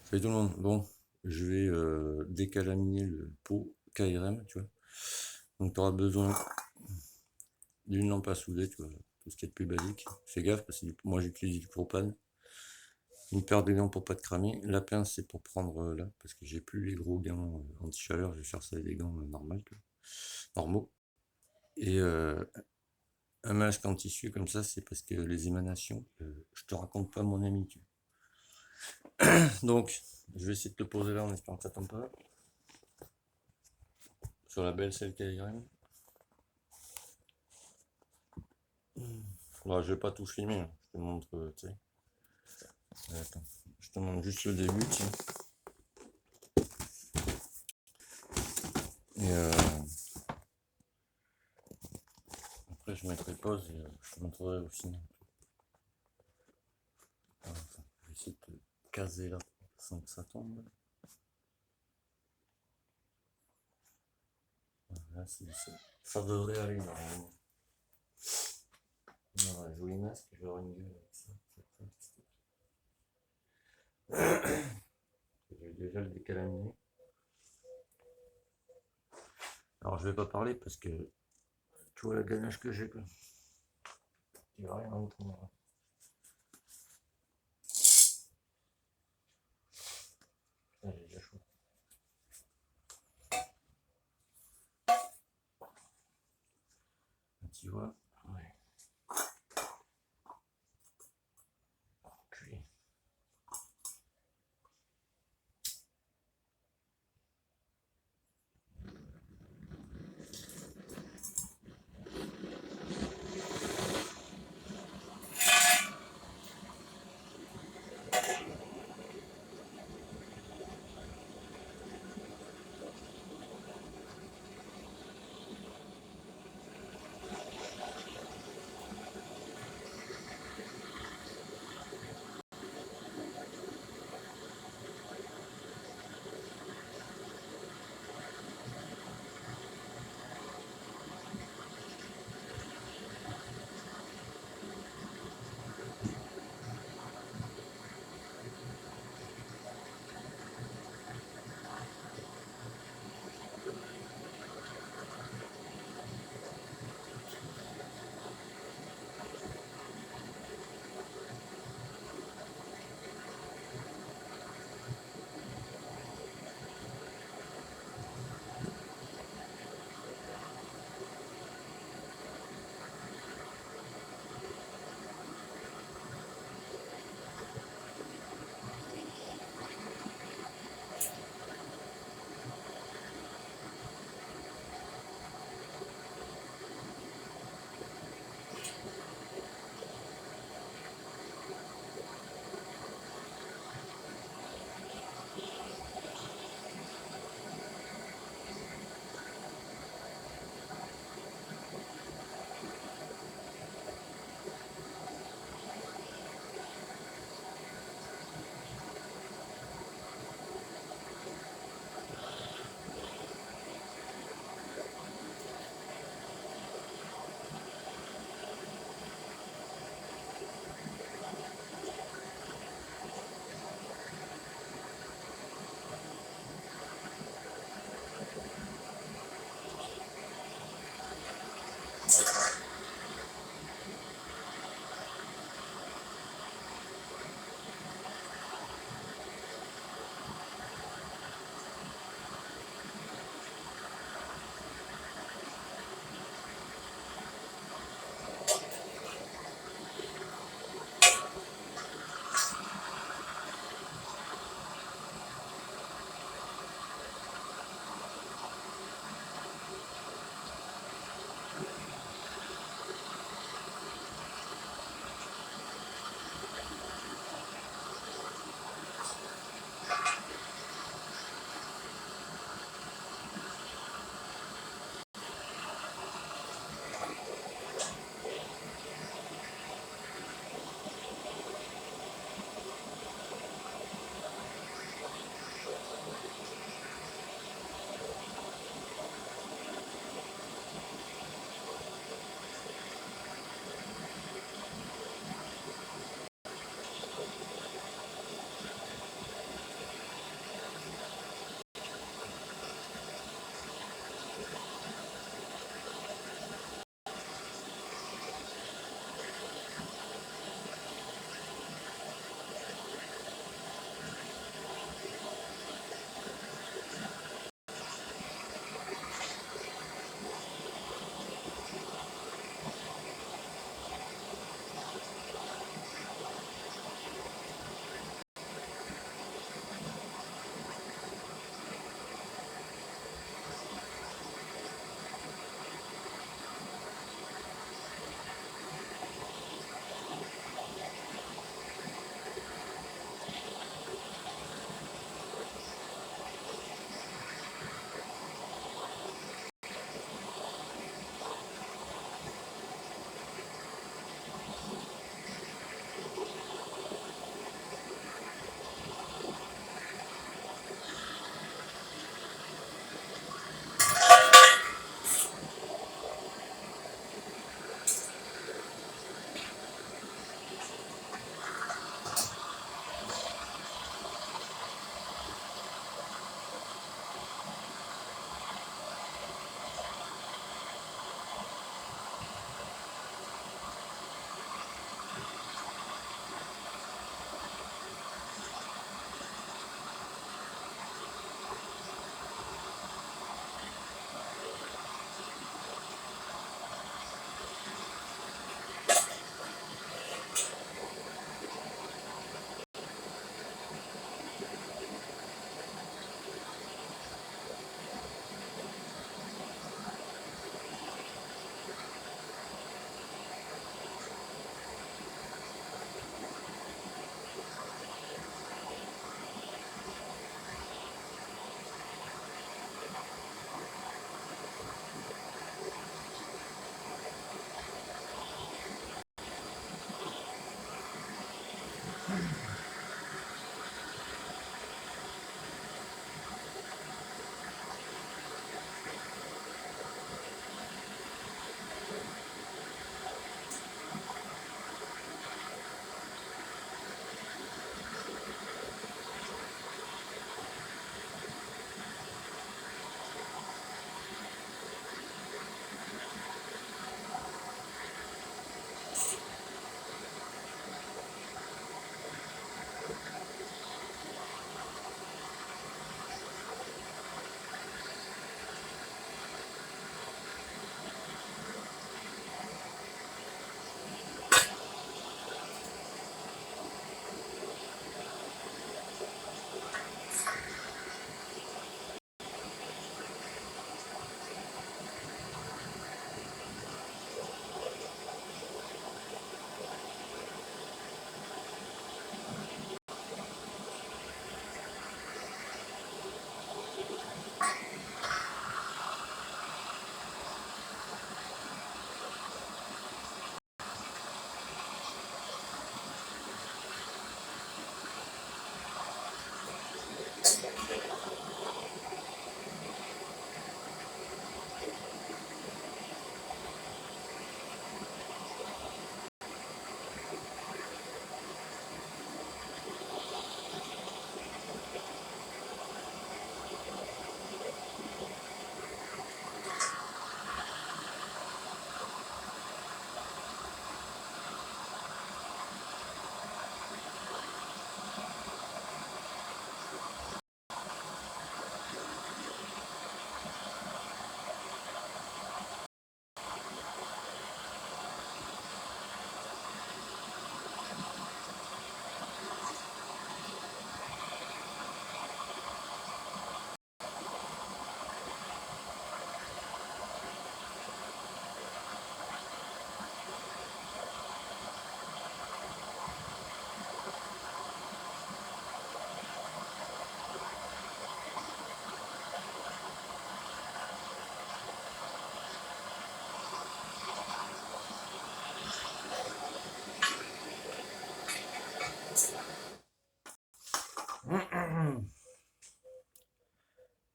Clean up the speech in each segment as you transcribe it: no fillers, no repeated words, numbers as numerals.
Salut tout le monde. Bon, je vais décalaminer le pot KRM, tu vois. Donc tu auras besoin d'une lampe à souder, tu vois, tout ce qui est de plus basique. Fais gaffe parce que moi j'utilise du propane. Une paire de gants pour pas te cramer. La pince c'est pour prendre là, parce que j'ai plus les gros gants anti-chaleur, je vais faire ça avec des gants normaux. Et un masque en tissu comme ça, c'est parce que les émanations, je te raconte pas mon ami. Donc, je vais essayer de te poser là en espérant que ça tombe pas. Sur la belle selle KRM. Bah, je vais pas tout filmer, hein. Je te montre, tu sais. Attends, je te montre juste le début, tiens. Et après, je mettrai pause et je te montrerai aussi. Attends, je vais essayer de te caser là sans que ça tombe. Voilà, ça devrait aller normalement. On aura un joli masque, je vais avoir une gueule avec ça. Je vais déjà le décalaminer. Alors, je vais pas parler parce que tu vois la ganache que j'ai, quoi. Tu vas rien entendre. Putain, j'ai déjà chaud. Tu vois, ouais. Puis,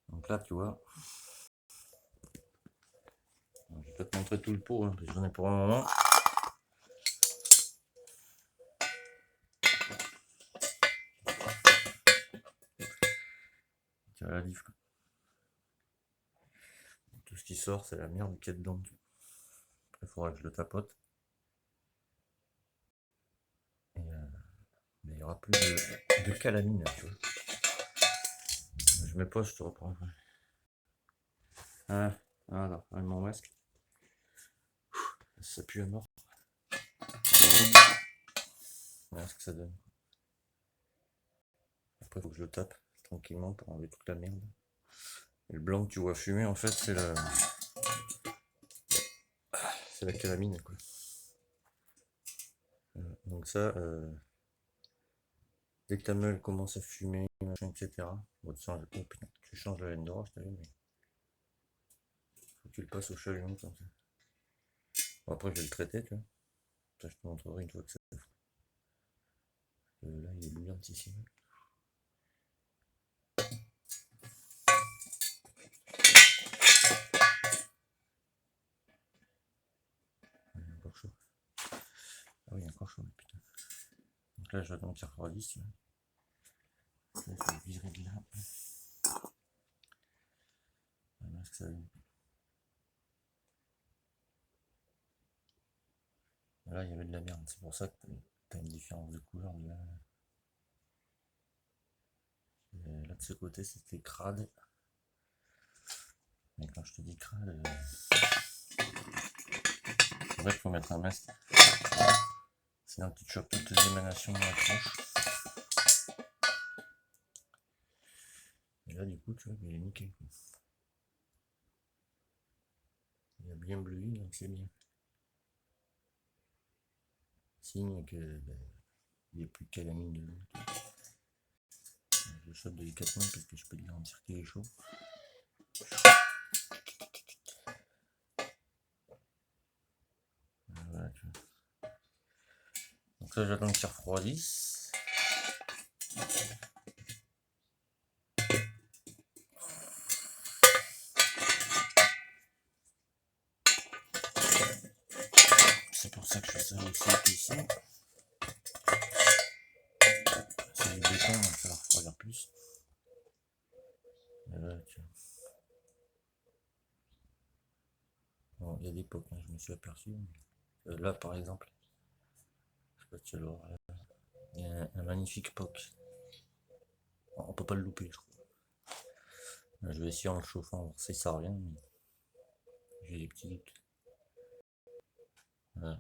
Donc là, tu vois, je vais pas te montrer tout le pot, hein, parce que j'en ai pour un moment. Tu vois la diff, quoi. Tout ce qui sort, c'est la merde qu'il y a dedans. Après, il faudra que je le tapote. Et, mais il n'y aura plus de calamine, tu vois. Je mets pas, je te reprends après. Ah, voilà, avec mon masque. Ça pue à mort. Voilà ce que ça donne. Après, il faut que je le tape tranquillement pour enlever toute la merde. Et le blanc que tu vois fumer, en fait, c'est la calamine, quoi. Donc ça, dès que ta meule commence à fumer, machin, etc. Bon, oh putain, tu changes la laine de roche, t'as vu, mais faut que tu le passes au chalumeau comme ça. Bon, après, je vais le traiter, tu vois. Ça, je te montrerai une fois que ça fait. Là, il est bouillantissime. Il est encore chaud. Ah oui, il est encore chaud, putain. Donc là, j'attends qu'il refroidisse, tu vois. Là, je vais le virer de là. Voilà ce que ça donne. Là, il y avait de la merde, c'est pour ça que t'as une différence de couleur. Là, là de ce côté, c'était crade. Mais quand je te dis crade, c'est vrai qu'il faut mettre un masque. Sinon, tu te chopes toutes les émanations dans la tronche. Et là, du coup, tu vois, il est nickel. Il a bien bleui, donc c'est bien. Signe que il n'y a plus de calamine dedans. Je le chope délicatement parce que je peux te garantir qu'il est chaud. Voilà, tu vois. Donc là, j'attends qu'il refroidisse. C'est pour ça que je fais ça aussi ici. C'est du béton, donc ça va refroidir plus. Et là, tu vois. Bon, il y a des pocs, hein, je me suis aperçu. Là, par exemple, je sais pas si tu l'auras. Il y a un magnifique poc. Bon, on peut pas le louper, je crois. Je vais essayer en le chauffant, voir si ça revient. J'ai des petits doutes. Voilà.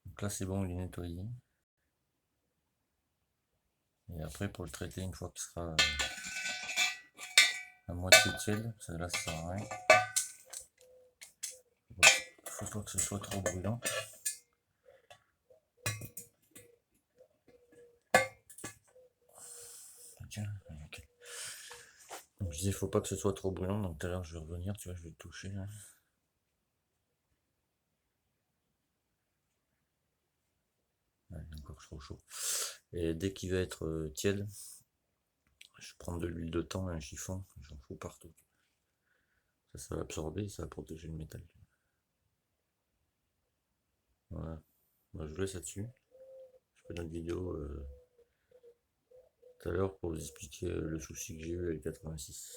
Donc là, c'est bon, il est nettoyé. Et après, pour le traiter, une fois qu'il sera à moitié tiède, parce que là, ça sert à rien. Faut pas que ce soit trop brûlant. Tiens, okay. Donc je disais, faut pas que ce soit trop brûlant, donc tout à l'heure je vais revenir, tu vois, je vais le toucher là. Ouais, il est encore trop chaud. Et dès qu'il va être tiède, je prends de l'huile de thym, un chiffon, j'en fous partout. Ça va absorber, ça va protéger le métal. Voilà. Moi, je vous laisse là-dessus. Je ferai une autre vidéo tout à l'heure pour vous expliquer le souci que j'ai eu avec 86.